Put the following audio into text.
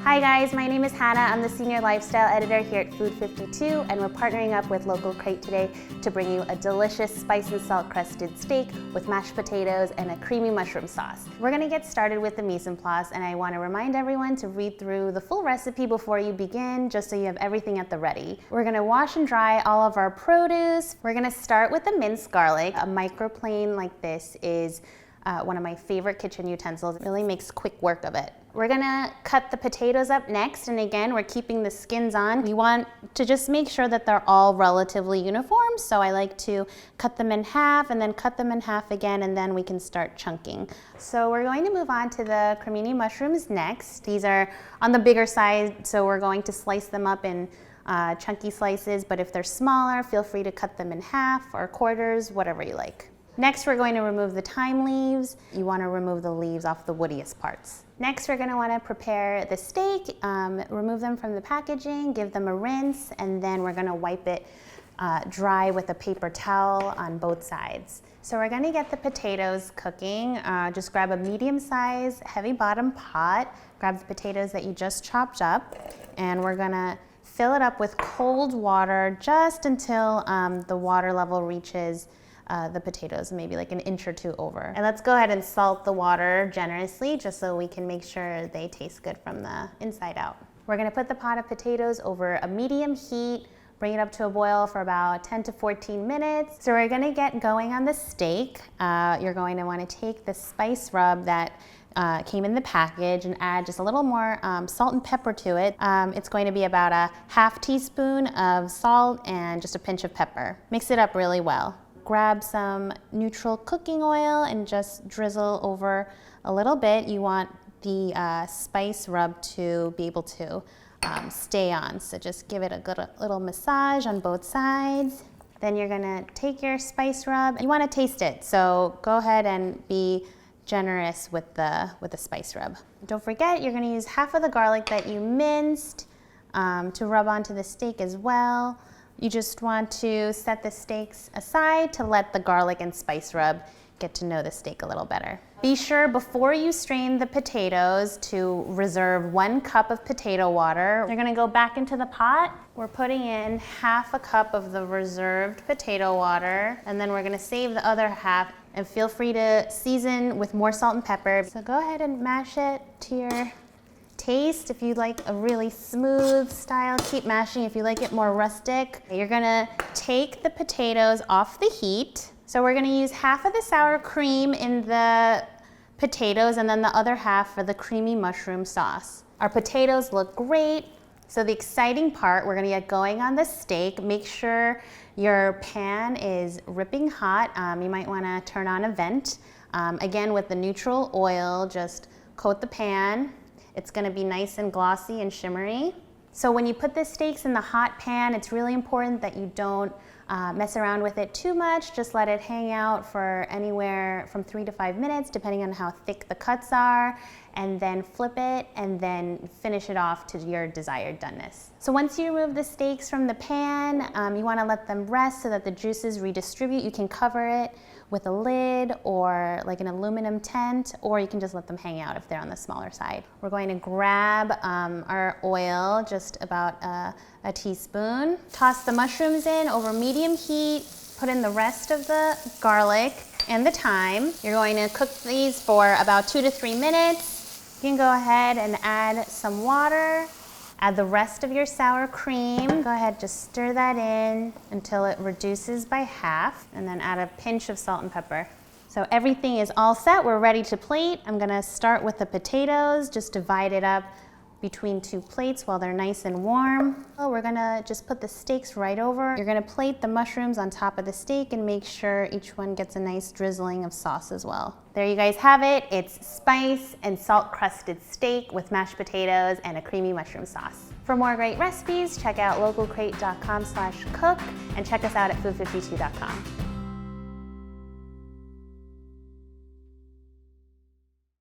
Hi guys, my name is Hannah. I'm the Senior Lifestyle Editor here at Food 52, and we're partnering up with Local Crate today to bring you a delicious spice and salt crusted steak with mashed potatoes and a creamy mushroom sauce. We're gonna get started with the mise en place, and I wanna remind everyone to read through the full recipe before you begin, just so you have everything at the ready. We're gonna wash and dry all of our produce. We're gonna start with the minced garlic. A microplane like this is one of my favorite kitchen utensils. It really makes quick work of it. We're gonna cut the potatoes up next, and again, we're keeping the skins on. You want to just make sure that they're all relatively uniform, so I like to cut them in half and then cut them in half again, and then we can start chunking. So we're going to move on to the cremini mushrooms next. These are on the bigger side, so we're going to slice them up in chunky slices, but if they're smaller, feel free to cut them in half or quarters, whatever you like. Next, we're going to remove the thyme leaves. You want to remove the leaves off the woodiest parts. Next, we're going to want to prepare the steak, remove them from the packaging, give them a rinse, and then we're going to wipe it dry with a paper towel on both sides. So we're going to get the potatoes cooking. Just grab a medium-sized, heavy-bottom pot, grab the potatoes that you just chopped up, and we're going to fill it up with cold water just until the water level reaches the potatoes, maybe like an inch or two over. And let's go ahead and salt the water generously just so we can make sure they taste good from the inside out. We're gonna put the pot of potatoes over a medium heat, bring it up to a boil for about 10 to 14 minutes. So we're gonna get going on the steak. You're going to wanna take the spice rub that came in the package and add just a little more salt and pepper to it. It's going to be about a half teaspoon of salt and just a pinch of pepper. Mix it up really well. Grab some neutral cooking oil and just drizzle over a little bit. You want the spice rub to be able to stay on. So just give it a good little massage on both sides. Then you're gonna take your spice rub. You wanna taste it, so go ahead and be generous with the spice rub. Don't forget, you're gonna use half of the garlic that you minced to rub onto the steak as well. You just want to set the steaks aside to let the garlic and spice rub get to know the steak a little better. Be sure before you strain the potatoes to reserve 1 cup of potato water. You're gonna go back into the pot. We're putting in half a cup of the reserved potato water, and then we're gonna save the other half, and feel free to season with more salt and pepper. So go ahead and mash it to your taste. If you like a really smooth style, keep mashing. If you like it more rustic, you're gonna take the potatoes off the heat. So we're gonna use half of the sour cream in the potatoes and then the other half for the creamy mushroom sauce. Our potatoes look great. So the exciting part, we're gonna get going on the steak. Make sure your pan is ripping hot. You might wanna turn on a vent. Again, with the neutral oil, just coat the pan. It's gonna be nice and glossy and shimmery. So when you put the steaks in the hot pan, it's really important that you don't mess around with it too much. Just let it hang out for anywhere from 3 to 5 minutes, depending on how thick the cuts are, and then flip it and then finish it off to your desired doneness. So once you remove the steaks from the pan, you wanna let them rest so that the juices redistribute. You can cover it with a lid or like an aluminum tent, or you can just let them hang out if they're on the smaller side. We're going to grab our oil, just about a teaspoon. Toss the mushrooms in over medium heat, put in the rest of the garlic and the thyme. You're going to cook these for about 2 to 3 minutes. You can go ahead and add some water. Add the rest of your sour cream. Go ahead, just stir that in until it reduces by half, and then add a pinch of salt and pepper. So everything is all set. We're ready to plate. I'm gonna start with the potatoes, just divide it up between 2 plates while they're nice and warm. We're gonna just put the steaks right over. You're gonna plate the mushrooms on top of the steak and make sure each one gets a nice drizzling of sauce as well. There you guys have it. It's spice and salt crusted steak with mashed potatoes and a creamy mushroom sauce. For more great recipes, check out localcrate.com/cook and check us out at food52.com.